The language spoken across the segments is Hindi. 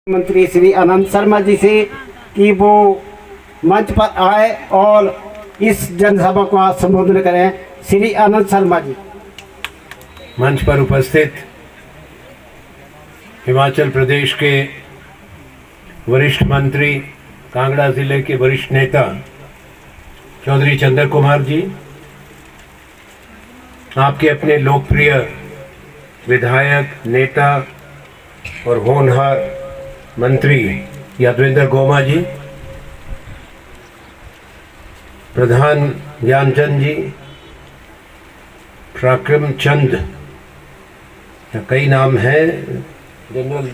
मंत्री श्री अनंत शर्मा जी से कि वो मंच पर आए और इस जनसभा को आज संबोधन करें। श्री अनंत शर्मा जी। मंच पर उपस्थित हिमाचल प्रदेश के वरिष्ठ मंत्री, कांगड़ा जिले के वरिष्ठ नेता चौधरी चंद्र कुमार जी, आपके अपने लोकप्रिय विधायक, नेता और होनहार मंत्री यादवेंद्र गोमा जी, प्रधान ज्ञानचंद जी, पराक्रम चंद, कई नाम हैं, जनरल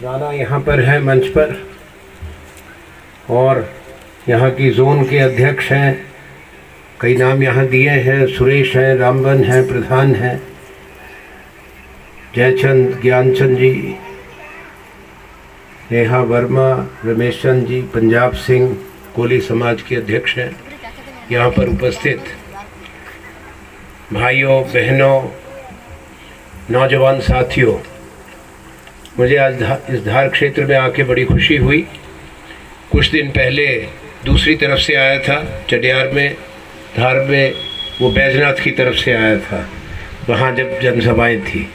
राणा यहाँ पर है मंच पर, और यहाँ की जोन के अध्यक्ष हैं, कई नाम यहाँ दिए हैं, सुरेश हैं, रामबन हैं, प्रधान हैं, जयचंद, ज्ञानचंद जी, नेहा वर्मा, रमेश चंद जी, पंजाब सिंह, कोली समाज के अध्यक्ष हैं। यहाँ पर उपस्थित भाइयों, बहनों, नौजवान साथियों, मुझे आज इस धार क्षेत्र में आके बड़ी खुशी हुई। कुछ दिन पहले दूसरी तरफ से आया था, चडियार में, धार में, वो बैजनाथ की तरफ से आया था, वहाँ जब जनसभाएं थी।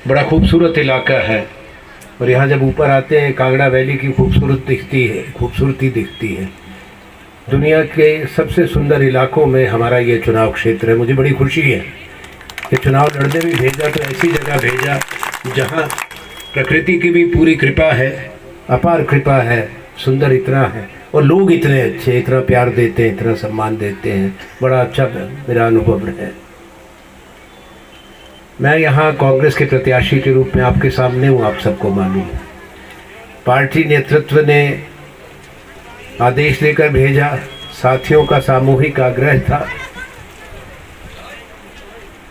बड़ा खूबसूरत इलाका है, और यहाँ जब ऊपर आते हैं कांगड़ा वैली की खूबसूरती दिखती है। दुनिया के सबसे सुंदर इलाकों में हमारा ये चुनाव क्षेत्र है। मुझे बड़ी खुशी है कि चुनाव लड़ने भी भेजा तो ऐसी जगह भेजा जहाँ प्रकृति की भी पूरी कृपा है, अपार कृपा है, सुंदर इतना है, और लोग इतने अच्छे, इतना प्यार देते हैं, इतना सम्मान देते हैं। बड़ा अच्छा मेरा अनुभव है। मैं यहाँ कांग्रेस के प्रत्याशी के रूप में आपके सामने हूँ, आप सबको मालूम है। पार्टी नेतृत्व ने आदेश लेकर भेजा, साथियों का सामूहिक आग्रह था,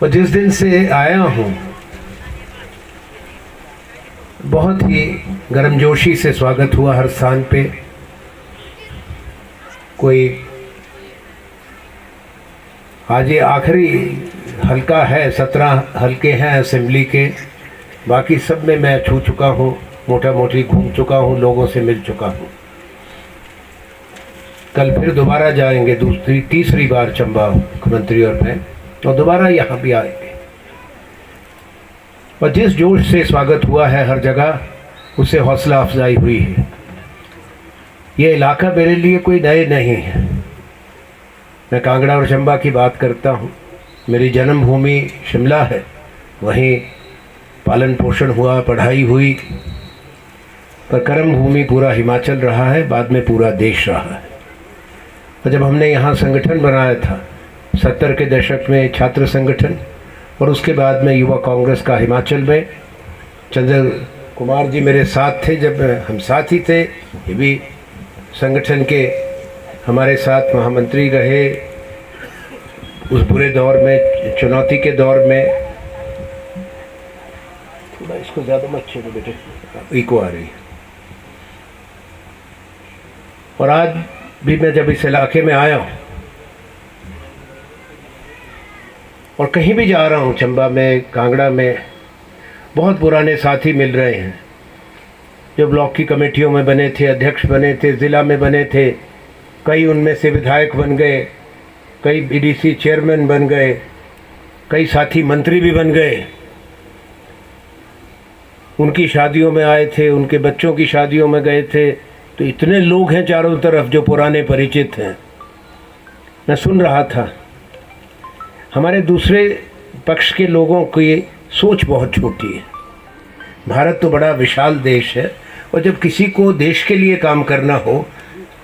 और जिस दिन से आया हूँ बहुत ही गर्मजोशी से स्वागत हुआ हर स्थान पे। कोई आज ये आखिरी हल्का है, 17 हल्के हैं असेंबली के, बाकी सब में मैं छू चुका हूँ, मोटा मोटी घूम चुका हूँ, लोगों से मिल चुका हूँ। कल फिर दोबारा जाएंगे, तीसरी बार चंबा मुख्यमंत्री और मैं, और दोबारा यहाँ भी आएंगे। और जिस जोश से स्वागत हुआ है हर जगह, उससे हौसला अफजाई हुई है। ये इलाका मेरे लिए कोई नए नहीं है। मैं कांगड़ा और चंबा की बात करता हूँ। मेरी जन्मभूमि शिमला है, वहीं पालन पोषण हुआ, पढ़ाई हुई, पर कर्म भूमि पूरा हिमाचल रहा है, बाद में पूरा देश रहा है। और जब हमने यहाँ संगठन बनाया था 70 के दशक में, छात्र संगठन, और उसके बाद में युवा कांग्रेस का हिमाचल में, चंद्र कुमार जी मेरे साथ थे, जब हम साथ ही थे, ये भी संगठन के हमारे साथ महामंत्री रहे उस बुरे दौर में, चुनौती के दौर में। थोड़ा इसको ज़्यादा मत छेड़ो बेटे, इको आ रही है। और आज भी मैं जब इस इलाके में आया हूँ और कहीं भी जा रहा हूँ, चंबा में, कांगड़ा में, बहुत पुराने साथी मिल रहे हैं जो ब्लॉक की कमेटियों में बने थे, अध्यक्ष बने थे, ज़िला में बने थे, कई उनमें से विधायक बन गए, कई बीडीसी चेयरमैन बन गए, कई साथी मंत्री भी बन गए। उनकी शादियों में आए थे, उनके बच्चों की शादियों में गए थे। तो इतने लोग हैं चारों तरफ जो पुराने परिचित हैं। मैं सुन रहा था, हमारे दूसरे पक्ष के लोगों की सोच बहुत छोटी है। भारत तो बड़ा विशाल देश है, और जब किसी को देश के लिए काम करना हो,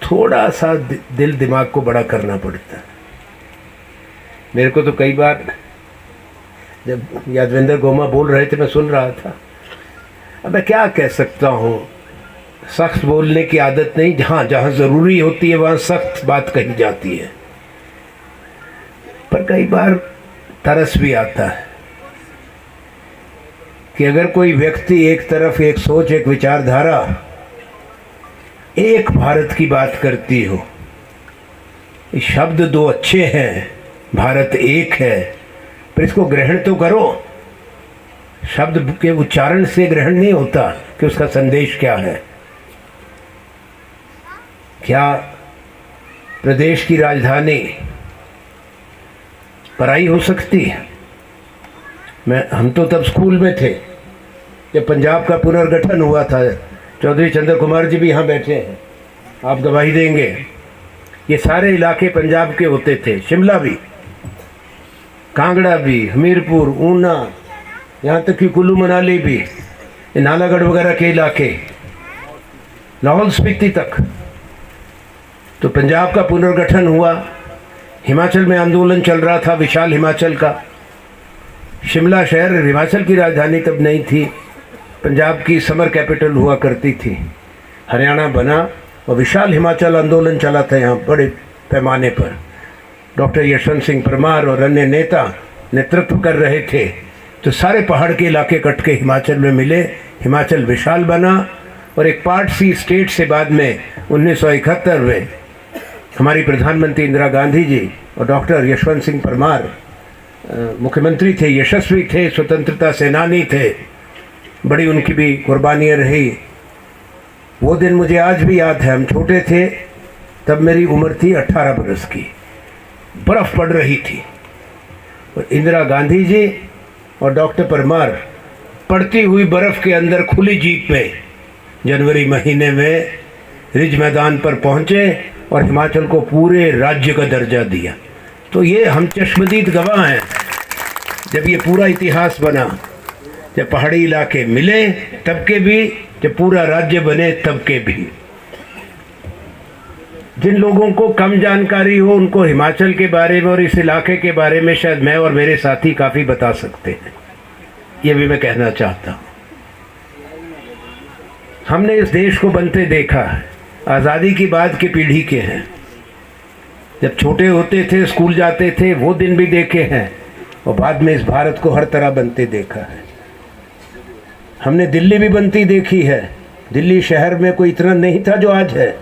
थोड़ा सा दिल दिमाग को बड़ा करना पड़ता है। मेरे को तो कई बार जब यादवेंद्र गोमा बोल रहे थे, मैं सुन रहा था, अब मैं क्या कह सकता हूँ, सख्त बोलने की आदत नहीं, जहाँ जहाँ ज़रूरी होती है वहाँ सख्त बात कही जाती है। पर कई बार तरस भी आता है कि अगर कोई व्यक्ति एक तरफ एक सोच, एक विचारधारा, एक भारत की बात करती हो, शब्द दो अच्छे हैं, भारत एक है, पर इसको ग्रहण तो करो। शब्द के उच्चारण से ग्रहण नहीं होता कि उसका संदेश क्या है। क्या प्रदेश की राजधानी पराई हो सकती है? हम तो तब स्कूल में थे जब पंजाब का पुनर्गठन हुआ था। चौधरी चंद्र कुमार जी भी यहाँ बैठे हैं, आप गवाही देंगे। ये सारे इलाके पंजाब के होते थे, शिमला भी, कांगड़ा भी, हमीरपुर, ऊना, यहाँ तक कि कुल्लू मनाली भी, ये नालागढ़ वगैरह के इलाके, लाहौल स्पीति तक। तो पंजाब का पुनर्गठन हुआ, हिमाचल में आंदोलन चल रहा था, विशाल हिमाचल का। शिमला शहर हिमाचल की राजधानी तब नहीं थी, पंजाब की समर कैपिटल हुआ करती थी। हरियाणा बना और विशाल हिमाचल आंदोलन चला था यहाँ बड़े पैमाने पर। डॉक्टर यशवंत सिंह परमार और अन्य नेता नेतृत्व कर रहे थे। तो सारे पहाड़ के इलाके कट के हिमाचल में मिले, हिमाचल विशाल बना और एक पार्ट सी स्टेट से बाद में 1971 में हमारी प्रधानमंत्री इंदिरा गांधी जी और डॉक्टर यशवंत सिंह परमार मुख्यमंत्री थे, यशस्वी थे, स्वतंत्रता सेनानी थे, बड़ी उनकी भी कुर्बानियाँ रही। वो दिन मुझे आज भी याद है। हम छोटे थे तब, मेरी उम्र थी 18 बरस की, बर्फ़ पड़ रही थी और इंदिरा गांधी जी और डॉक्टर परमार पड़ती हुई बर्फ़ के अंदर खुली जीप में जनवरी महीने में रिज मैदान पर पहुँचे और हिमाचल को पूरे राज्य का दर्जा दिया। तो ये हम चश्मदीद गवाह हैं। जब ये पूरा इतिहास बना, जब पहाड़ी इलाके मिले तब के भी, जब पूरा राज्य बने तब के भी। जिन लोगों को कम जानकारी हो उनको हिमाचल के बारे में और इस इलाके के बारे में शायद मैं और मेरे साथी काफ़ी बता सकते हैं, ये भी मैं कहना चाहता हूँ। हमने इस देश को बनते देखा है, आज़ादी की बाद की पीढ़ी के हैं। जब छोटे होते थे, स्कूल जाते थे, वो दिन भी देखे हैं और बाद में इस भारत को हर तरह बनते देखा है। हमने दिल्ली भी बनती देखी है। दिल्ली शहर में कोई इतना नहीं था जो आज है,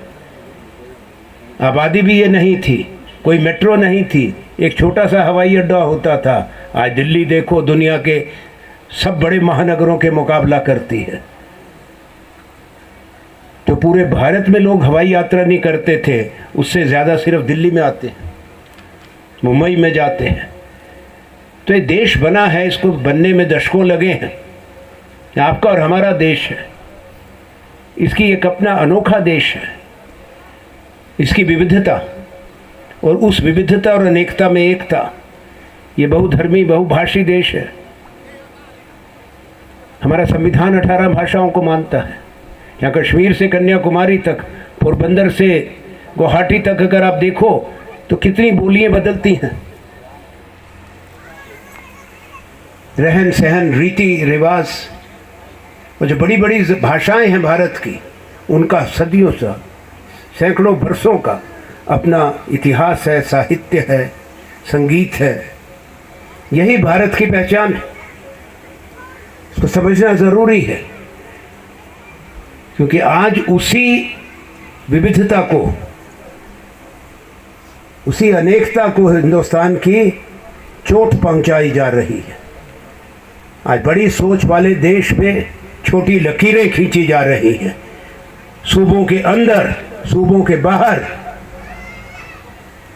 आबादी भी ये नहीं थी, कोई मेट्रो नहीं थी, एक छोटा सा हवाई अड्डा होता था। आज दिल्ली देखो, दुनिया के सब बड़े महानगरों के मुकाबला करती है। तो पूरे भारत में लोग हवाई यात्रा नहीं करते थे, उससे ज़्यादा सिर्फ दिल्ली में आते हैं, मुंबई में जाते हैं। तो ये देश बना है, इसको बनने में दशकों लगे हैं। आपका और हमारा देश है, इसकी एक अपना अनोखा देश है, इसकी विविधता और उस विविधता और अनेकता में एकता। ये बहुधर्मी बहुभाषी देश है। हमारा संविधान 18 भाषाओं को मानता है। यहाँ कश्मीर से कन्याकुमारी तक, पोरबंदर से गुवाहाटी तक अगर आप देखो तो कितनी बोलियां बदलती हैं, रहन सहन, रीति रिवाज। और जो बड़ी बड़ी भाषाएं हैं भारत की, उनका सदियों से, सैकड़ों वर्षों का अपना इतिहास है, साहित्य है, संगीत है। यही भारत की पहचान है। इसको समझना ज़रूरी है, क्योंकि आज उसी विविधता को, उसी अनेकता को हिंदुस्तान की चोट पहुंचाई जा रही है। आज बड़ी सोच वाले देश में छोटी लकीरें खींची जा रही हैं, सूबों के अंदर, सूबों के बाहर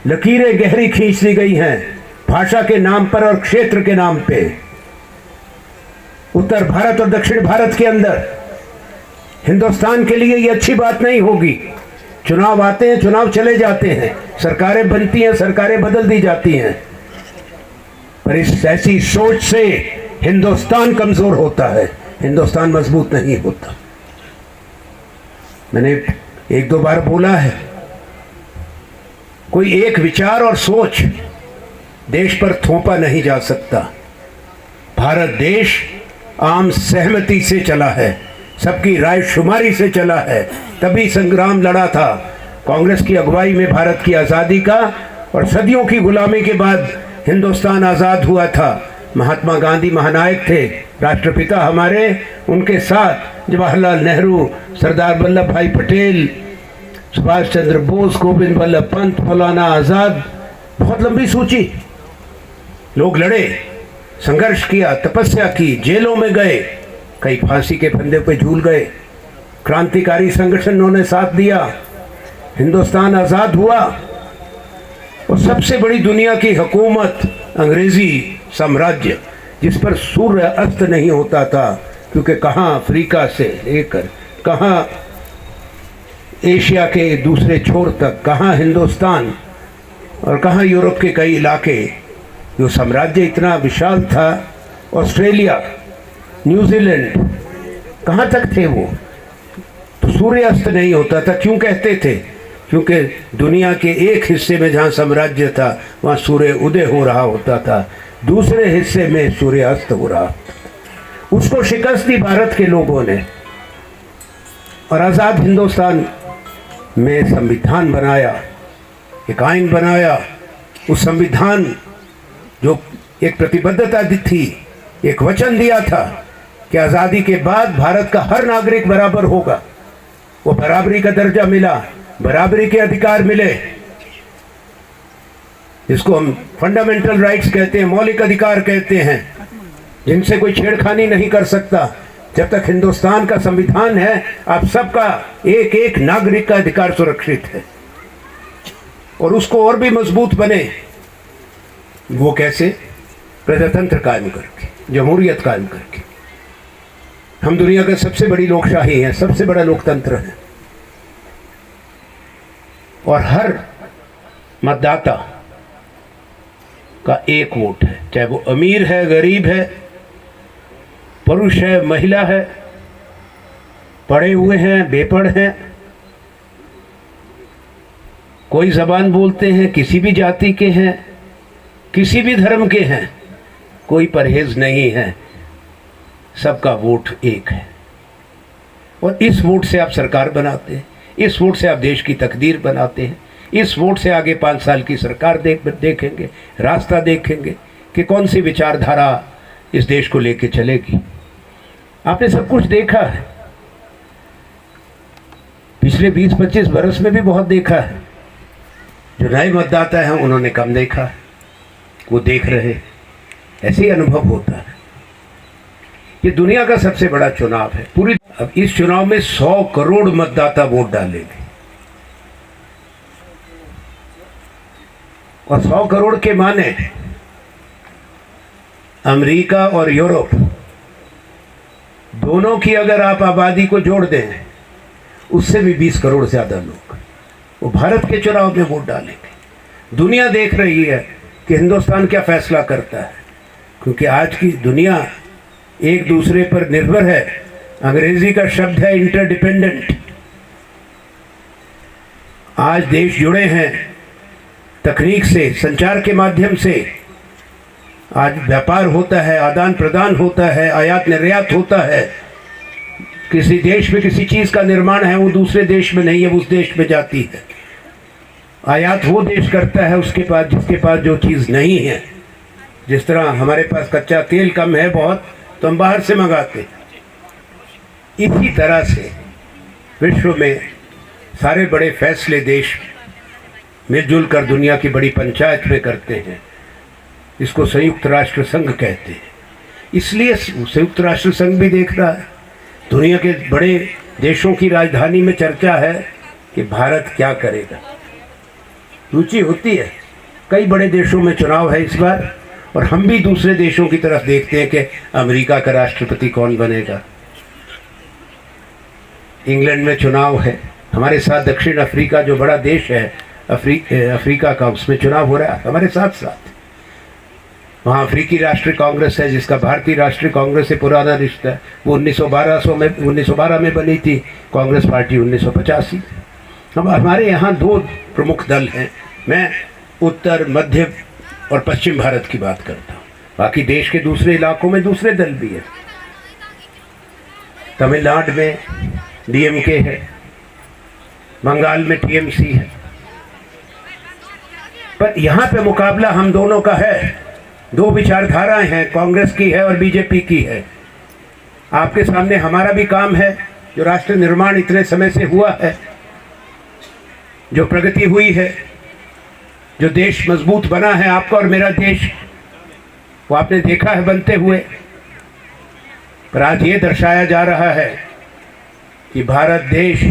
लकीरें गहरी खींच दी गई हैं, भाषा के नाम पर और क्षेत्र के नाम पे। उत्तर भारत और दक्षिण भारत के अंदर हिंदुस्तान के लिए ये अच्छी बात नहीं होगी। चुनाव आते हैं, चुनाव चले जाते हैं, सरकारें बनती हैं, सरकारें बदल दी जाती हैं, पर इस ऐसी सोच से हिंदुस्तान कमजोर होता है, हिंदुस्तान मजबूत नहीं होता। मैंने एक दो बार बोला है, कोई एक विचार और सोच देश पर थोपा नहीं जा सकता। भारत देश आम सहमति से चला है, सबकी राय शुमारी से चला है, तभी संग्राम लड़ा था कांग्रेस की अगुवाई में भारत की आज़ादी का, और सदियों की गुलामी के बाद हिंदुस्तान आज़ाद हुआ था। महात्मा गांधी महानायक थे, राष्ट्रपिता हमारे, उनके साथ जवाहरलाल नेहरू, सरदार वल्लभ भाई पटेल, सुभाष चंद्र बोस, गोविंद वल्लभ पंत, मौलाना आज़ाद, बहुत लंबी सूची, लोग लड़े। संघर्ष किया, तपस्या की, जेलों में गए, कई फांसी के फंदे पे झूल गए, क्रांतिकारी संगठनों ने साथ दिया, हिंदुस्तान आज़ाद हुआ। और सबसे बड़ी दुनिया की हुकूमत अंग्रेजी साम्राज्य, जिस पर सूर्य अस्त नहीं होता था, क्योंकि कहाँ अफ्रीका से लेकर कहाँ एशिया के दूसरे छोर तक, कहाँ हिंदुस्तान और कहाँ यूरोप के कई इलाके, जो साम्राज्य इतना विशाल था। ऑस्ट्रेलिया, न्यूजीलैंड, कहाँ तक थे वो, तो सूर्यास्त नहीं होता था। क्यों कहते थे? क्योंकि दुनिया के एक हिस्से में जहाँ साम्राज्य था वहाँ सूर्य उदय हो रहा होता था, दूसरे हिस्से में सूर्यास्त हो रहा। उसको शिकस्त दी भारत के लोगों ने और आज़ाद हिंदुस्तान में संविधान बनाया, एक आइन बनाया। उस संविधान जो एक प्रतिबद्धता थी, एक वचन दिया था कि आज़ादी के बाद भारत का हर नागरिक बराबर होगा, वो बराबरी का दर्जा मिला, बराबरी के अधिकार मिले, जिसको हम फंडामेंटल राइट्स कहते हैं, मौलिक अधिकार कहते हैं, जिनसे कोई छेड़खानी नहीं कर सकता। जब तक हिंदुस्तान का संविधान है, आप सबका एक एक नागरिक का अधिकार सुरक्षित है। और उसको और भी मजबूत बने, वो कैसे? प्रजातंत्र कायम करके, जमहूरियत कायम करके। हम दुनिया का सबसे बड़ी लोकशाही है, सबसे बड़ा लोकतंत्र है, और हर मतदाता का एक वोट है, चाहे वो अमीर है, गरीब है, पुरुष है, महिला है, पढ़े हुए हैं, बेपढ़ हैं, कोई जबान बोलते हैं, किसी भी जाति के हैं, किसी भी धर्म के हैं, कोई परहेज नहीं है, सबका वोट एक है। और इस वोट से आप सरकार बनाते हैं, इस वोट से आप देश की तकदीर बनाते हैं, इस वोट से आगे 5 साल की सरकार देखेंगे, रास्ता देखेंगे कि कौन सी विचारधारा इस देश को लेके चलेगी। आपने सब कुछ देखा है, पिछले 20-25 बरस में भी बहुत देखा है। जो नए मतदाता हैं उन्होंने कम देखा है, वो देख रहे, ऐसे ही अनुभव होता है। ये दुनिया का सबसे बड़ा चुनाव है पूरी। अब इस चुनाव में 100 करोड़ मतदाता वोट डालेंगे, और 100 करोड़ के माने अमेरिका और यूरोप दोनों की अगर आप आबादी को जोड़ दें, उससे भी 20 करोड़ ज़्यादा लोग वो भारत के चुनाव में वोट डालेंगे। दुनिया देख रही है कि हिंदुस्तान क्या फैसला करता है, क्योंकि आज की दुनिया एक दूसरे पर निर्भर है। अंग्रेजी का शब्द है इंटरडिपेंडेंट। आज देश जुड़े हैं तकनीक से, संचार के माध्यम से। आज व्यापार होता है, आदान प्रदान होता है, आयात निर्यात होता है। किसी देश में किसी चीज़ का निर्माण है, वो दूसरे देश में नहीं है, वो उस देश में जाती है। आयात वो देश करता है उसके पास जिसके पास जो चीज़ नहीं है। जिस तरह हमारे पास कच्चा तेल कम है बहुत, तो हम बाहर से मंगाते हैं। इसी तरह से विश्व में सारे बड़े फैसले देश मिलजुल कर दुनिया की बड़ी पंचायत में करते हैं। इसको संयुक्त राष्ट्र संघ कहते हैं। इसलिए संयुक्त राष्ट्र संघ भी देख रहा है, दुनिया के बड़े देशों की राजधानी में चर्चा है कि भारत क्या करेगा। रुचि होती है, कई बड़े देशों में चुनाव है इस बार, और हम भी दूसरे देशों की तरफ देखते हैं कि अमेरिका का राष्ट्रपति कौन बनेगा। इंग्लैंड में चुनाव है, हमारे साथ दक्षिण अफ्रीका जो बड़ा देश है अफ्रीका का, उसमें चुनाव हो रहा है हमारे साथ साथ। वहाँ अफ्रीकी राष्ट्रीय कांग्रेस है, जिसका भारतीय राष्ट्रीय कांग्रेस से पुराना रिश्ता है। वो 1912 में बनी थी, कांग्रेस पार्टी 1985। अब हमारे यहाँ 2 प्रमुख दल हैं। मैं उत्तर, मध्य और पश्चिम भारत की बात करता हूँ, बाकी देश के दूसरे इलाकों में दूसरे दल भी है। तमिलनाडु में डीएमके है, बंगाल में टीएमसी है, पर यहाँ पे मुकाबला हम दोनों का है। 2 विचारधाराएं हैं, कांग्रेस की है और बीजेपी की है। आपके सामने हमारा भी काम है, जो राष्ट्र निर्माण इतने समय से हुआ है, जो प्रगति हुई है, जो देश मजबूत बना है, आपका और मेरा देश। वो आपने देखा है बनते हुए। पर आज ये दर्शाया जा रहा है कि भारत देश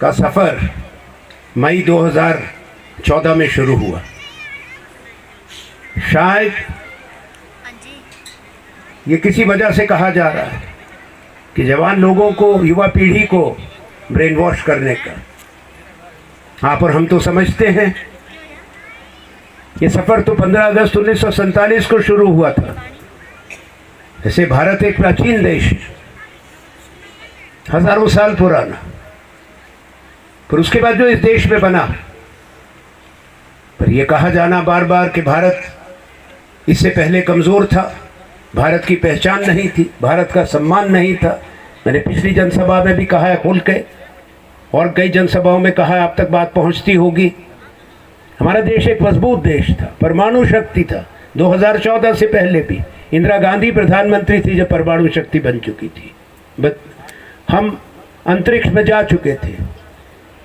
का सफ़र मई 2014 में शुरू हुआ। शायद ये किसी वजह से कहा जा रहा है कि जवान लोगों को, युवा पीढ़ी को ब्रेन वॉश करने का। हाँ, पर हम तो समझते हैं ये सफ़र तो 15 अगस्त 1947 को शुरू हुआ था। ऐसे भारत एक प्राचीन देश है, हजारों साल पुराना। पर उसके बाद जो इस देश में बना, पर यह कहा जाना बार बार कि भारत इससे पहले कमज़ोर था, भारत की पहचान नहीं थी, भारत का सम्मान नहीं था। मैंने पिछली जनसभा में भी कहा है खुल के, और कई जनसभाओं में कहा है, अब तक बात पहुंचती होगी। हमारा देश एक मजबूत देश था, परमाणु शक्ति था। 2014 से पहले भी इंदिरा गांधी प्रधानमंत्री थी जब परमाणु शक्ति बन चुकी थी। हम अंतरिक्ष में जा चुके थे।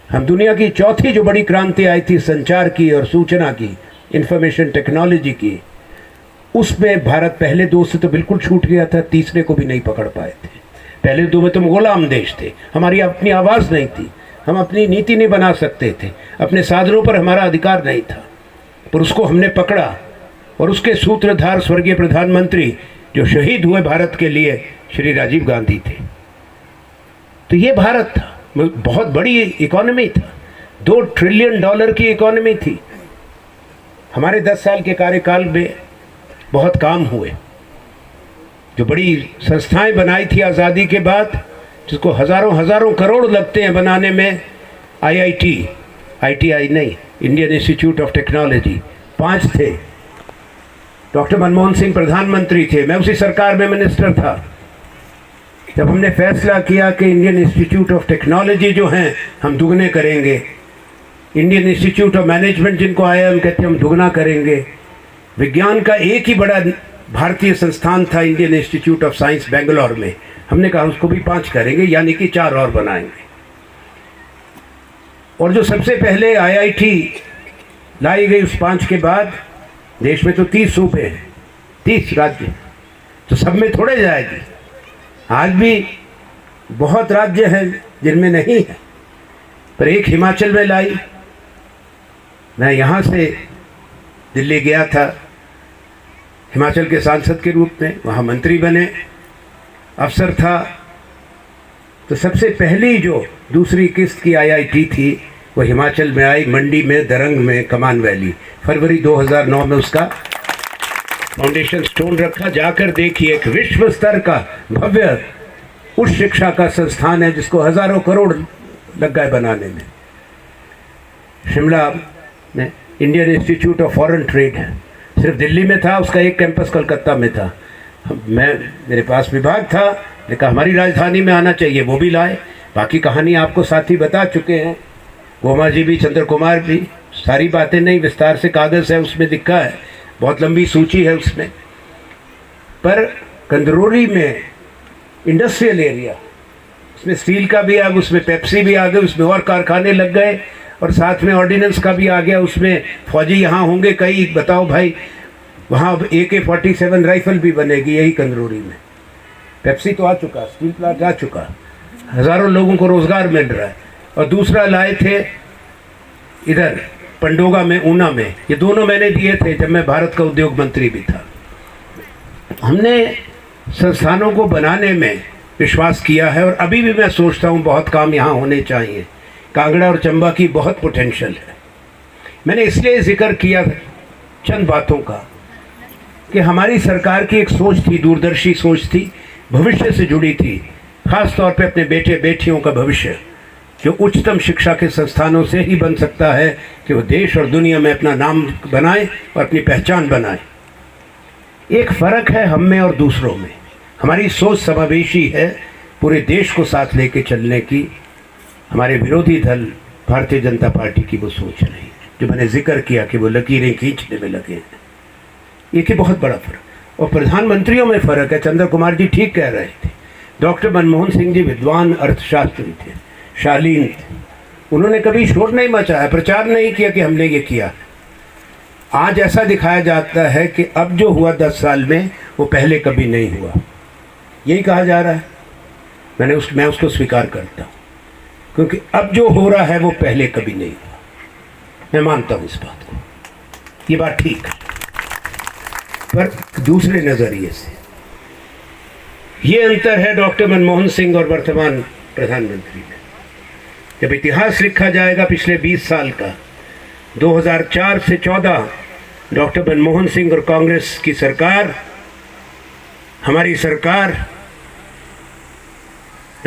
हम दुनिया की चौथी जो बड़ी क्रांति आई थी संचार की और सूचना की, इंफॉर्मेशन टेक्नोलॉजी की, उसमें भारत पहले दो से तो बिल्कुल छूट गया था, तीसरे को भी नहीं पकड़ पाए थे। पहले दो में तो गुलाम देश थे, हमारी अपनी आवाज़ नहीं थी, हम अपनी नीति नहीं बना सकते थे, अपने साधनों पर हमारा अधिकार नहीं था। पर उसको हमने पकड़ा और उसके सूत्रधार स्वर्गीय प्रधानमंत्री जो शहीद हुए भारत के लिए, श्री राजीव गांधी थे। तो ये भारत था, बहुत बड़ी इकोनॉमी था, $2 ट्रिलियन की इकोनॉमी थी। हमारे 10 साल के कार्यकाल में बहुत काम हुए। जो बड़ी संस्थाएं बनाई थी आज़ादी के बाद, जिसको हज़ारों करोड़ लगते हैं बनाने में, IIT नहीं, इंडियन इंस्टीट्यूट ऑफ टेक्नोलॉजी, 5 थे। डॉक्टर मनमोहन सिंह प्रधानमंत्री थे, मैं उसी सरकार में मिनिस्टर था। जब हमने फैसला किया कि इंडियन इंस्टीट्यूट ऑफ टेक्नोलॉजी जो हैं हम दुगने करेंगे, इंडियन इंस्टीट्यूट ऑफ मैनेजमेंट जिनको IIM कहते हैं हम दुगना करेंगे। विज्ञान का एक ही बड़ा भारतीय संस्थान था Indian institute of science Bangalore में, हमने कहा उसको भी 5 करेंगे, यानी कि 4 और बनाएंगे। और जो सबसे पहले IIT लाई गई उस 5 के बाद, देश में तो 30 सूबे हैं, 30 राज्य, तो सब में थोड़े जाएगी। आज भी बहुत राज्य हैं जिनमें नहीं है, पर एक हिमाचल में लाई। मैं यहाँ से दिल्ली गया था हिमाचल के सांसद के रूप में, वहाँ मंत्री बने, अफसर था। तो सबसे पहली जो दूसरी किस्त की IIT थी वो हिमाचल में आई, मंडी में, दरंग में, कमान वैली। फरवरी 2009 में उसका फाउंडेशन स्टोन रखा। जाकर देखिए, एक विश्व स्तर का भव्य उच्च शिक्षा का संस्थान है जिसको हज़ारों करोड़ लग गए बनाने में। शिमला में Indian institute of foreign trade है, सिर्फ दिल्ली में था, उसका एक कैंपस कलकत्ता में था। मेरे पास विभाग था, मैंने कहा हमारी राजधानी में आना चाहिए, वो भी लाए। बाकी कहानी आपको साथी बता चुके हैं, गोमा जी भी, चंद्र कुमार भी, सारी बातें नहीं, विस्तार से कागज़ है उसमें लिखा है, बहुत लंबी सूची है उसमें। पर कंदरौली में इंडस्ट्रियल एरिया, उसमें स्टील का भी आ गया, उसमें पेप्सी भी आ गए, उसमें और कारखाने लग गए, और साथ में ऑर्डिनेंस का भी आ गया। उसमें फौजी यहाँ होंगे कई, बताओ भाई, वहाँ AK-47 राइफल भी बनेगी यही कंदरौली में। पेप्सी तो आ चुका, स्टील प्लांट आ चुका, हज़ारों लोगों को रोज़गार मिल रहा है। और दूसरा लाए थे इधर पंडोगा में, ऊना में, ये दोनों मैंने दिए थे जब मैं भारत का उद्योग मंत्री भी था। हमने संस्थानों को बनाने में विश्वास किया है, और अभी भी मैं सोचता हूँ बहुत काम यहाँ होने चाहिए। कांगड़ा और चंबा की बहुत पोटेंशियल है। मैंने इसलिए जिक्र किया चंद बातों का कि हमारी सरकार की एक सोच थी, दूरदर्शी सोच थी, भविष्य से जुड़ी थी, खास तौर पे अपने बेटे बेटियों का भविष्य, जो उच्चतम शिक्षा के संस्थानों से ही बन सकता है कि वो देश और दुनिया में अपना नाम बनाए और अपनी पहचान बनाए। एक फ़र्क है हम में और दूसरों में, हमारी सोच समावेशी है, पूरे देश को साथ लेके चलने की। हमारे विरोधी दल भारतीय जनता पार्टी की वो सोच नहीं, जो मैंने जिक्र किया कि वो लकीरें खींचने में लगे हैं। एक ही बहुत बड़ा फ़र्क। और प्रधानमंत्रियों में फ़र्क है। चंद्र कुमार जी ठीक कह रहे थे, डॉक्टर मनमोहन सिंह जी विद्वान अर्थशास्त्री थे, शालीन थे, उन्होंने कभी शोर नहीं मचाया, प्रचार नहीं किया कि हमने ये किया। आज ऐसा दिखाया जाता है कि अब जो हुआ 10 साल में वो पहले कभी नहीं हुआ, यही कहा जा रहा है। मैं उसको स्वीकार करता हूँ, क्योंकि अब जो हो रहा है वो पहले कभी नहीं हुआ। मैं मानता हूँ इस बात को, ये बात ठीक है। पर दूसरे नज़रिए से ये अंतर है डॉक्टर मनमोहन सिंह और वर्तमान प्रधानमंत्री में। जब इतिहास लिखा जाएगा पिछले 20 साल का, 2004 से 14 डॉक्टर मनमोहन सिंह और कांग्रेस की सरकार, हमारी सरकार,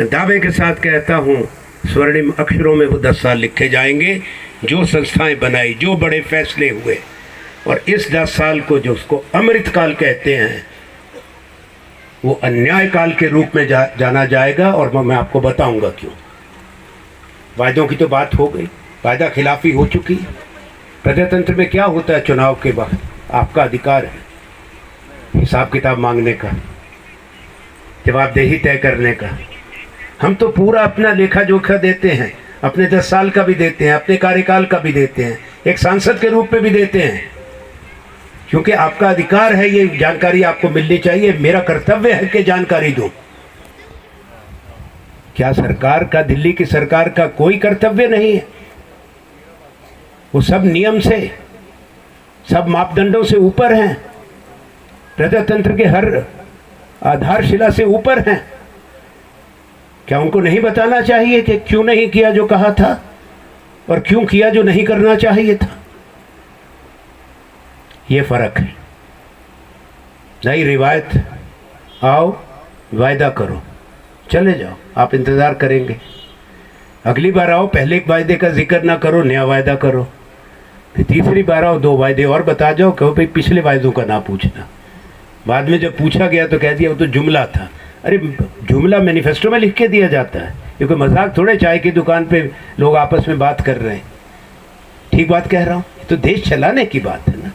मैं दावे के साथ कहता हूँ स्वर्णिम अक्षरों में वो 10 साल लिखे जाएंगे। जो संस्थाएं बनाई, जो बड़े फैसले हुए, और इस 10 साल को जो उसको अमृत काल कहते हैं वो अन्याय काल के रूप में जाना जाएगा। और मैं आपको बताऊंगा क्यों। वायदों की तो बात हो गई, वायदा खिलाफी हो चुकी है। प्रजातंत्र में क्या होता है? चुनाव के बाद आपका अधिकार है हिसाब किताब मांगने का, जवाबदेही तय करने का। हम तो पूरा अपना लेखा जोखा देते हैं, अपने 10 साल का भी देते हैं, अपने कार्यकाल का भी देते हैं, एक सांसद के रूप में भी देते हैं, क्योंकि आपका अधिकार है, ये जानकारी आपको मिलनी चाहिए। मेरा कर्तव्य है कि जानकारी दूं। क्या सरकार का, दिल्ली की सरकार का कोई कर्तव्य नहीं है? वो सब नियम से, सब मापदंडों से ऊपर हैं, प्रजातंत्र के हर आधारशिला से ऊपर हैं। क्या उनको नहीं बताना चाहिए कि क्यों नहीं किया जो कहा था और क्यों किया जो नहीं करना चाहिए था? ये फर्क है। नई रिवायत, आओ वायदा करो, चले जाओ, आप इंतज़ार करेंगे। अगली बार आओ, पहले एक वायदे का जिक्र ना करो, नया वायदा करो। फिर तीसरी बार आओ, 2 वायदे और बता जाओ, कहो भाई पिछले वायदों का ना पूछना। बाद में जब पूछा गया तो कह दिया वो तो जुमला था। अरे जुमला मैनिफेस्टो में लिख के दिया जाता है, ये कोई मजाक थोड़े चाय की दुकान पे लोग आपस में बात कर रहे हैं। ठीक बात कह रहा हूँ, तो देश चलाने की बात है ना।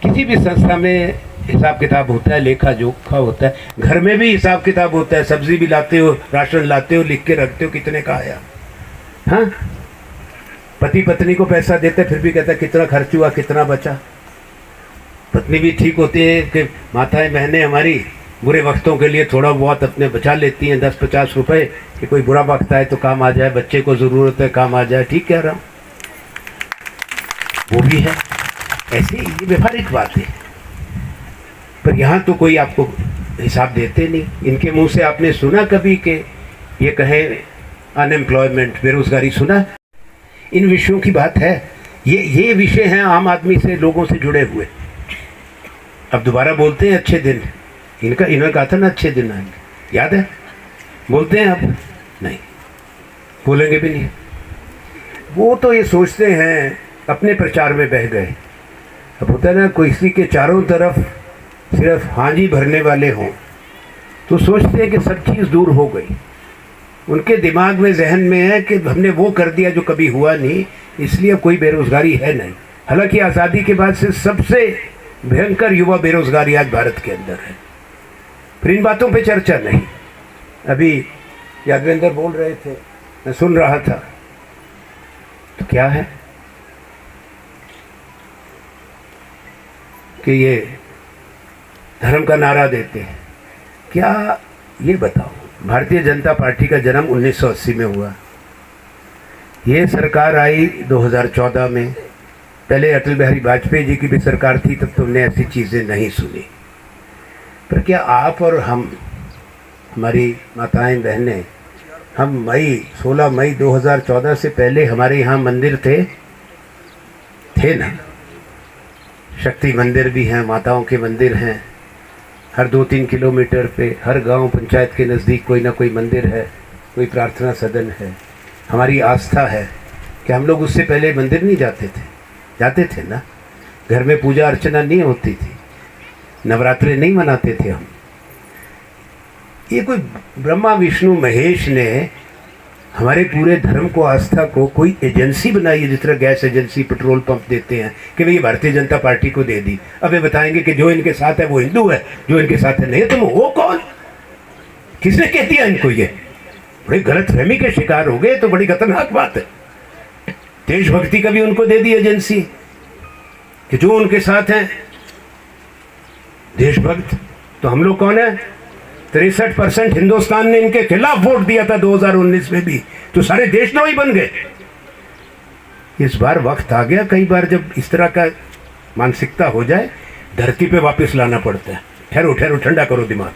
किसी भी संस्था में हिसाब किताब होता है, लेखा जोखा होता है, घर में भी हिसाब किताब होता है। सब्जी भी लाते हो, राशन लाते हो, लिख के रखते हो कितने का आया। हाँ, पति पत्नी को पैसा देते फिर भी कहता है कितना खर्च हुआ, कितना बचा। पत्नी भी ठीक होती है कि माताएं बहनें हमारी बुरे वक्तों के लिए थोड़ा बहुत अपने बचा लेती हैं 10-50 रुपए, कि कोई बुरा वक्त आए तो काम आ जाए, बच्चे को ज़रूरत है काम आ जाए। ठीक कह रहा हूँ, वो भी है। ऐसी ये व्यवहारिक बात है। पर यहाँ तो कोई आपको हिसाब देते नहीं। इनके मुंह से आपने सुना कभी कि ये कहें अनएम्प्लॉयमेंट, बेरोजगारी सुना? इन विषयों की बात है। ये विषय हैं आम आदमी से, लोगों से जुड़े हुए। अब दोबारा बोलते हैं अच्छे दिन, इन्होंने कहा था ना अच्छे दिन आएंगे, याद है? बोलते हैं अब नहीं, बोलेंगे भी नहीं। वो तो ये सोचते हैं, अपने प्रचार में बह गए। अब होता है ना, कोई किसी के चारों तरफ सिर्फ हांजी भरने वाले हों तो सोचते हैं कि सब चीज़ दूर हो गई। उनके दिमाग में, जहन में है कि हमने वो कर दिया जो कभी हुआ नहीं, इसलिए कोई बेरोजगारी है नहीं। हालांकि आज़ादी के बाद से सबसे भयंकर युवा बेरोजगारी आज भारत के अंदर है। फिर इन बातों पे चर्चा नहीं। अभी यादवेंद्र बोल रहे थे, मैं सुन रहा था, तो क्या है कि ये धर्म का नारा देते हैं। क्या, ये बताओ, भारतीय जनता पार्टी का जन्म 1980 में हुआ। ये सरकार आई 2014 में। पहले अटल बिहारी वाजपेयी जी की भी सरकार थी, तब तुमने ऐसी चीज़ें नहीं सुनी। पर क्या आप और हम, हमारी माताएं बहनें, हम 16 मई 2014 से पहले हमारे यहाँ मंदिर थे ना? शक्ति मंदिर भी हैं, माताओं के मंदिर हैं। हर 2-3 किलोमीटर पे, हर गांव पंचायत के नज़दीक कोई ना कोई मंदिर है, कोई प्रार्थना सदन है। हमारी आस्था है कि हम लोग उससे पहले मंदिर नहीं जाते थे ना। घर में पूजा अर्चना नहीं होती थी, नवरात्रे नहीं मनाते थे हम। ये कोई ब्रह्मा विष्णु महेश ने हमारे पूरे धर्म को, आस्था को कोई एजेंसी बनाई है, जिस तरह गैस एजेंसी, पेट्रोल पंप देते हैं कि भाई भारतीय जनता पार्टी को दे दी। अब ये बताएंगे कि जो इनके साथ है वो हिंदू है, जो इनके साथ है नहीं। तुम हो कौन? किसने कह दिया इनको? ये बड़ी गलतफहमी के शिकार हो गए, तो बड़ी खतरनाक बात है। देशभक्ति का भी उनको दे दी एजेंसी। कि जो उनके साथ हैं देशभक्त। तो हम लोग कौन है? 63% हिंदुस्तान ने इनके खिलाफ वोट दिया था 2019 में भी, तो सारे देशद्रोही बन गए। इस बार वक्त आ गया, कई बार जब इस तरह का मानसिकता हो जाए धरती पे वापस लाना पड़ता है। ठहरो ठहरो, ठंडा करो दिमाग,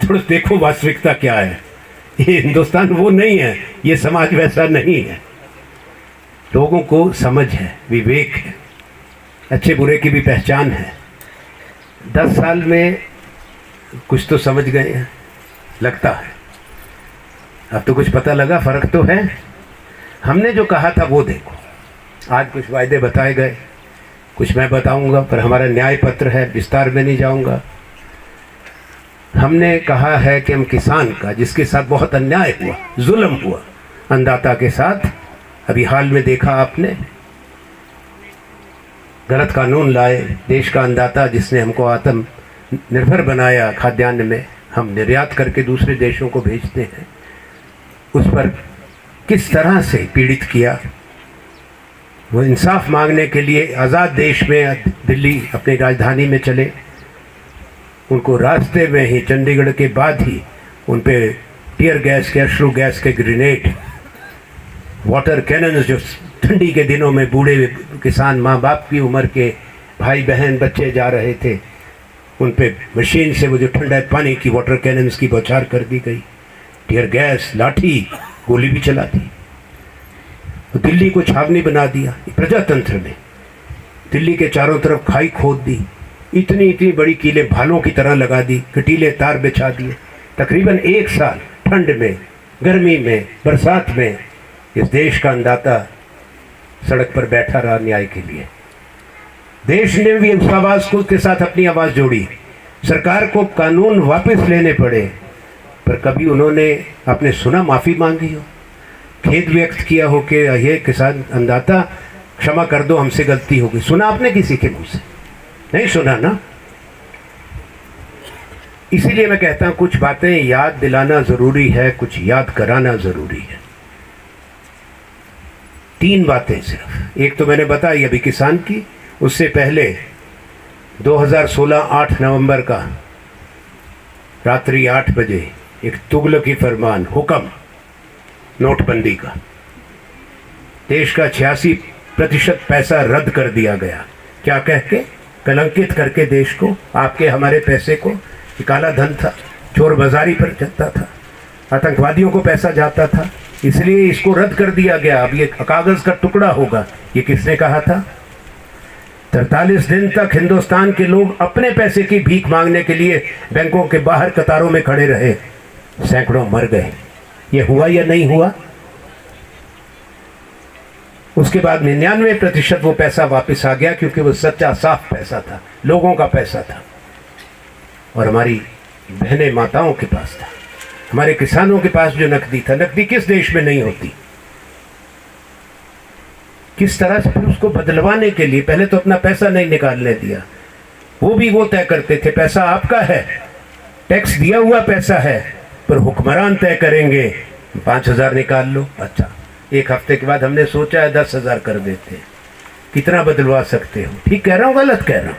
थोड़ा देखो वास्तविकता क्या है। ये हिंदुस्तान वो नहीं है, ये समाज वैसा नहीं है। लोगों को समझ है, विवेक है, अच्छे बुरे की भी पहचान है। 10 साल में कुछ तो समझ गए हैं लगता है। अब तो कुछ पता लगा, फर्क तो है। हमने जो कहा था वो देखो, आज कुछ वायदे बताए गए, कुछ मैं बताऊंगा, पर हमारा न्याय पत्र है, विस्तार में नहीं जाऊंगा। हमने कहा है कि हम किसान का, जिसके साथ बहुत अन्याय हुआ, जुल्म हुआ, अन्नदाता के साथ, अभी हाल में देखा आपने, गलत कानून लाए, देश का अन्नदाता जिसने हमको आत्मनिर्भर बनाया खाद्यान्न में, हम निर्यात करके दूसरे देशों को भेजते हैं, उस पर किस तरह से पीड़ित किया। वो इंसाफ मांगने के लिए आज़ाद देश में दिल्ली अपनी राजधानी में चले, उनको रास्ते में ही, चंडीगढ़ के बाद ही उन पे टीयर गैस के, अश्रु गैस के ग्रेनेड, वाटर कैनन, जो ठंडी के दिनों में बूढ़े किसान, माँ बाप की उम्र के भाई बहन बच्चे जा रहे थे, उन पे मशीन से वो जो ठंडा पानी की वाटर कैनन्स की बौछार कर दी गई, टीयर गैस, लाठी, गोली भी चला दी। तो दिल्ली को छावनी बना दिया प्रजातंत्र में, दिल्ली के चारों तरफ खाई खोद दी, इतनी इतनी बड़ी कीलें भालों की तरह लगा दी, कटीले तार बिछा दिए। तकरीबन 1 साल ठंड में, गर्मी में, बरसात में इस देश का अन्नदाता सड़क पर बैठा रहा न्याय के लिए। देश ने भी उस आवाज़ को के साथ अपनी आवाज़ जोड़ी। सरकार को कानून वापस लेने पड़े, पर कभी उन्होंने आपने सुना माफ़ी मांगी हो, खेद व्यक्त किया हो कि ये किसान अन्नदाता क्षमा कर दो, हमसे गलती हो गई? सुना आपने किसी के मुंह से? नहीं सुना ना। इसीलिए मैं कहता हूं कुछ बातें याद दिलाना ज़रूरी है, कुछ याद कराना ज़रूरी है। 3 बातें सिर्फ। एक तो मैंने बताई अभी किसान की, उससे पहले 2016 8 नवंबर का रात्रि 8 बजे एक तुगलकी फरमान, हुक्म नोटबंदी का, देश का 86% पैसा रद्द कर दिया गया। क्या कह के? कलंकित करके देश को, आपके हमारे पैसे को। काला धन था, चोर बाजारी पर चलता था, आतंकवादियों को पैसा जाता था, इसलिए इसको रद्द कर दिया गया। अब ये कागज का टुकड़ा होगा। ये किसने कहा था? 43 दिन तक हिंदुस्तान के लोग अपने पैसे की भीख मांगने के लिए बैंकों के बाहर कतारों में खड़े रहे, सैकड़ों मर गए। ये हुआ या नहीं हुआ? उसके बाद 99% वो पैसा वापस आ गया, क्योंकि वो सच्चा साफ पैसा था, लोगों का पैसा था, और हमारी बहनें माताओं के पास था, हमारे किसानों के पास जो नकदी था। नकदी किस देश में नहीं होती? किस तरह से फिर उसको बदलवाने के लिए पहले तो अपना पैसा नहीं निकालने दिया, वो भी वो तय करते थे, पैसा आपका है, टैक्स दिया हुआ पैसा है, पर हुक्मरान तय करेंगे 5,000 निकाल लो। अच्छा, 1 हफ्ते के बाद हमने सोचा है 10,000 कर देते। कितना बदलवा सकते हो? ठीक कह रहा हूँ, गलत कह रहा हूँ?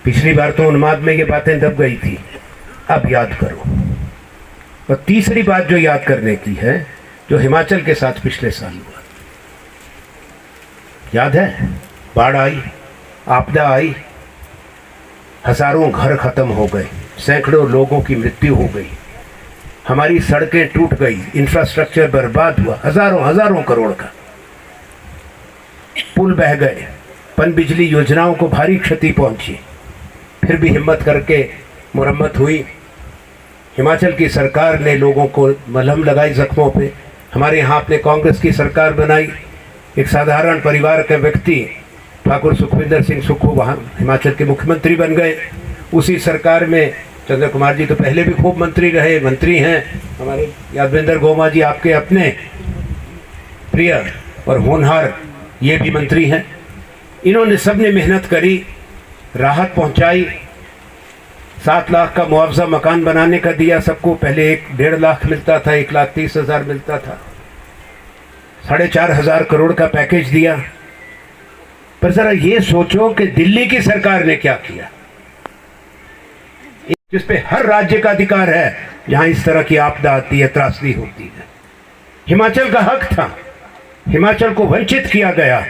पिछली बार तो उन्माद में ये बातें दब गई थी, अब याद करो। और तीसरी बात जो याद करने की है, जो हिमाचल के साथ पिछले साल हुआ, याद है? बाढ़ आई, आपदा आई, हजारों घर खत्म हो गए, सैकड़ों लोगों की मृत्यु हो गई, हमारी सड़कें टूट गई, इंफ्रास्ट्रक्चर बर्बाद हुआ, हजारों करोड़ का, पुल बह गए, पनबिजली योजनाओं को भारी क्षति पहुंची, फिर भी हिम्मत करके मुरम्मत हुई। हिमाचल की सरकार ने लोगों को मलहम लगाई जख्मों पे। हमारे यहाँ आपने कांग्रेस की सरकार बनाई, एक साधारण परिवार का व्यक्ति ठाकुर सुखविंदर सिंह सुक्खू वहाँ हिमाचल के मुख्यमंत्री बन गए। उसी सरकार में चंद्र कुमार जी तो पहले भी खूब मंत्री रहे, मंत्री हैं हमारे यादवेंद्र गोमा जी, आपके अपने प्रिय और होनहार, ये भी मंत्री हैं। इन्होंने सबने मेहनत करी, राहत पहुंचाई, 7 लाख का मुआवजा मकान बनाने का दिया सबको। पहले 1.5 लाख मिलता था, 1,30,000 मिलता था, 4,500 करोड़ का पैकेज दिया। पर जरा ये सोचो कि दिल्ली की सरकार ने क्या किया, जिस पे हर राज्य का अधिकार है जहां इस तरह की आपदा आती है, त्रासदी होती है। हिमाचल का हक था, हिमाचल को वंचित किया गया।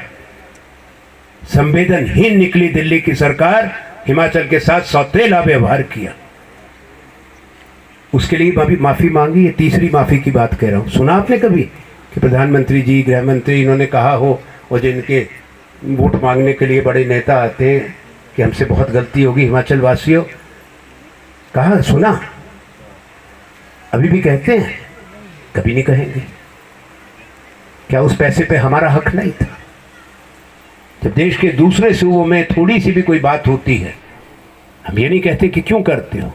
संवेदनहीन निकली दिल्ली की सरकार, हिमाचल के साथ सौतेला व्यवहार किया। उसके लिए अभी माफी मांगी, ये तीसरी माफी की बात कह रहा हूं। सुना आपने कभी कि प्रधानमंत्री जी, गृह मंत्री, इन्होंने कहा हो, और जिनके वोट मांगने के लिए बड़े नेता आते हैं, कि हमसे बहुत गलती होगी हिमाचल वासियों? कहा, सुना? अभी भी कहते हैं? कभी नहीं कहेंगे। क्या उस पैसे पे हमारा हक नहीं था? जब देश के दूसरे सूबों में थोड़ी सी भी कोई बात होती है, हम ये नहीं कहते कि क्यों करते हो।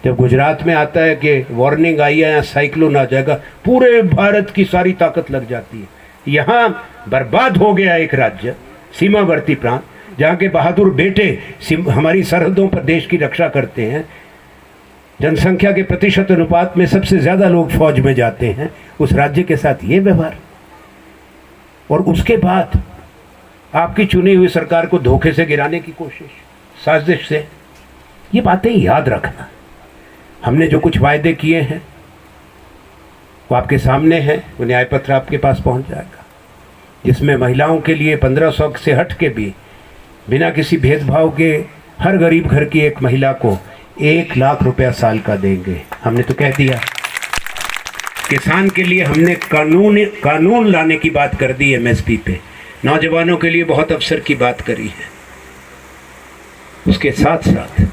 जब गुजरात में आता है कि वार्निंग आई है, यहाँ साइक्लोन आ जाएगा, पूरे भारत की सारी ताकत लग जाती है। यहाँ बर्बाद हो गया एक राज्य, सीमावर्ती प्रांत, जहाँ के बहादुर बेटे हमारी सरहदों पर देश की रक्षा करते हैं। जनसंख्या के प्रतिशत अनुपात में सबसे ज्यादा लोग फौज में जाते हैं, उस राज्य के साथ ये व्यवहार। और उसके बाद आपकी चुनी हुई सरकार को धोखे से गिराने की कोशिश, साजिश से। ये बातें याद रखना। हमने जो कुछ वायदे किए हैं वो आपके सामने है, वो न्याय पत्र आपके पास पहुंच जाएगा, जिसमें महिलाओं के लिए 1500 से हट के भी बिना किसी भेदभाव के हर गरीब घर की एक महिला को 1 लाख रुपया साल का देंगे। हमने तो कह दिया। किसान के लिए हमने कानून लाने की बात कर दी MSP पे। नौजवानों के लिए बहुत अवसर की बात करी है। उसके साथ साथ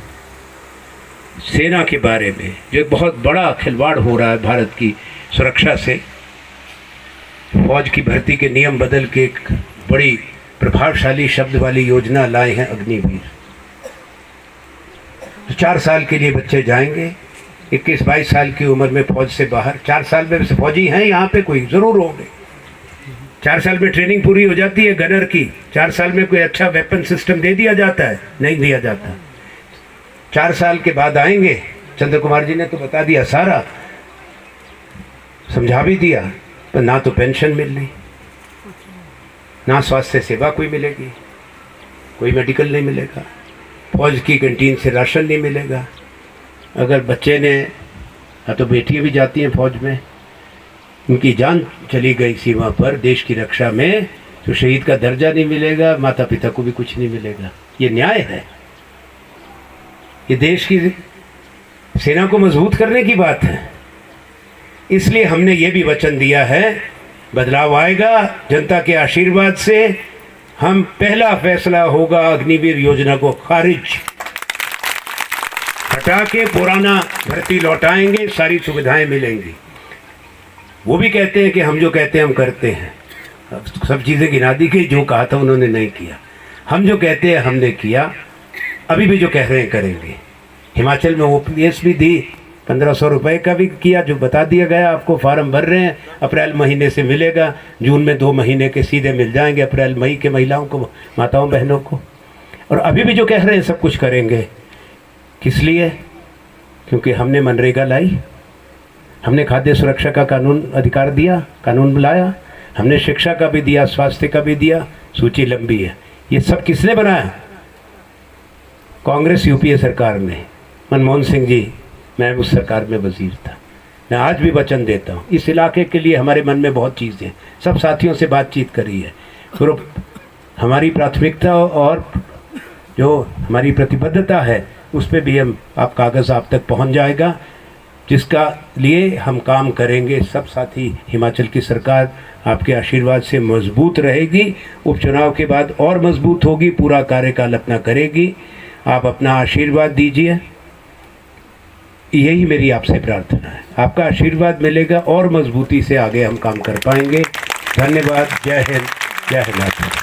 सेना के बारे में, जो एक बहुत बड़ा खिलवाड़ हो रहा है भारत की सुरक्षा से, फौज की भर्ती के नियम बदल के एक बड़ी प्रभावशाली शब्द वाली योजना लाए हैं, अग्निवीर। तो 4 साल के लिए बच्चे जाएंगे, 21-22 साल की उम्र में फौज से बाहर। 4 साल में से फौजी हैं यहाँ पे कोई, जरूर होंगे। 4 साल में ट्रेनिंग पूरी हो जाती है गनर की। 4 साल में कोई अच्छा वेपन सिस्टम दे दिया जाता है? नहीं दिया जाता। 4 साल के बाद आएंगे। चंद्र कुमार जी ने तो बता दिया सारा, समझा भी दिया, पर ना तो पेंशन मिल रही, ना स्वास्थ्य सेवा कोई मिलेगी, कोई मेडिकल नहीं मिलेगा, फौज की कैंटीन से राशन नहीं मिलेगा। अगर बच्चे ने, हाँ तो बेटियां भी जाती हैं फौज में, उनकी जान चली गई सीमा पर देश की रक्षा में, तो शहीद का दर्जा नहीं मिलेगा, माता पिता को भी कुछ नहीं मिलेगा। ये न्याय है? ये देश की सेना को मजबूत करने की बात है। इसलिए हमने ये भी वचन दिया है, बदलाव आएगा जनता के आशीर्वाद से। हम पहला फैसला होगा अग्निवीर योजना को खारिज, हटा के पुराना भर्ती लौटाएंगे, सारी सुविधाएं मिलेंगी। वो भी कहते हैं कि हम जो कहते हैं हम करते हैं। सब चीज़ें गिना दी कि जो कहा था उन्होंने नहीं किया। हम जो कहते हैं हमने किया, अभी भी जो कह रहे हैं करेंगे। हिमाचल में OPS भी दी, 1500 रुपये का भी किया, जो बता दिया गया आपको। फार्म भर रहे हैं, अप्रैल महीने से मिलेगा, जून में 2 महीने के सीधे मिल जाएंगे, अप्रैल मई के महिलाओं को, माताओं बहनों को। और अभी भी जो कह रहे हैं सब कुछ करेंगे। किस लिए? क्योंकि हमने मनरेगा लाई, हमने खाद्य सुरक्षा का कानून अधिकार दिया, कानून लाया, हमने शिक्षा का भी दिया, स्वास्थ्य का भी दिया, सूची लंबी है। ये सब किसने बनाया? कांग्रेस UPA सरकार ने। मनमोहन सिंह जी, मैं उस सरकार में वजीर था। मैं आज भी वचन देता हूँ, इस इलाके के लिए हमारे मन में बहुत चीज़ें, सब साथियों से बातचीत करी है। फिर हमारी प्राथमिकता और जो हमारी प्रतिबद्धता है उस पर भी हम, आप कागज़ आप तक पहुँच जाएगा, जिसका लिए हम काम करेंगे। सब साथी, हिमाचल की सरकार आपके आशीर्वाद से मजबूत रहेगी, उपचुनाव के बाद और मजबूत होगी, पूरा कार्यकाल अपना करेगी। आप अपना आशीर्वाद दीजिए, यही मेरी आपसे प्रार्थना है। आपका आशीर्वाद मिलेगा और मजबूती से आगे हम काम कर पाएंगे। धन्यवाद। जय हिंद, जय हिमाचल।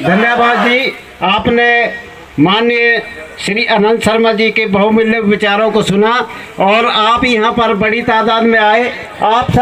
धन्यवाद जी। आपने माननीय श्री अनंत शर्मा जी के बहुमूल्य विचारों को सुना और आप यहाँ पर बड़ी तादाद में आए। आप सब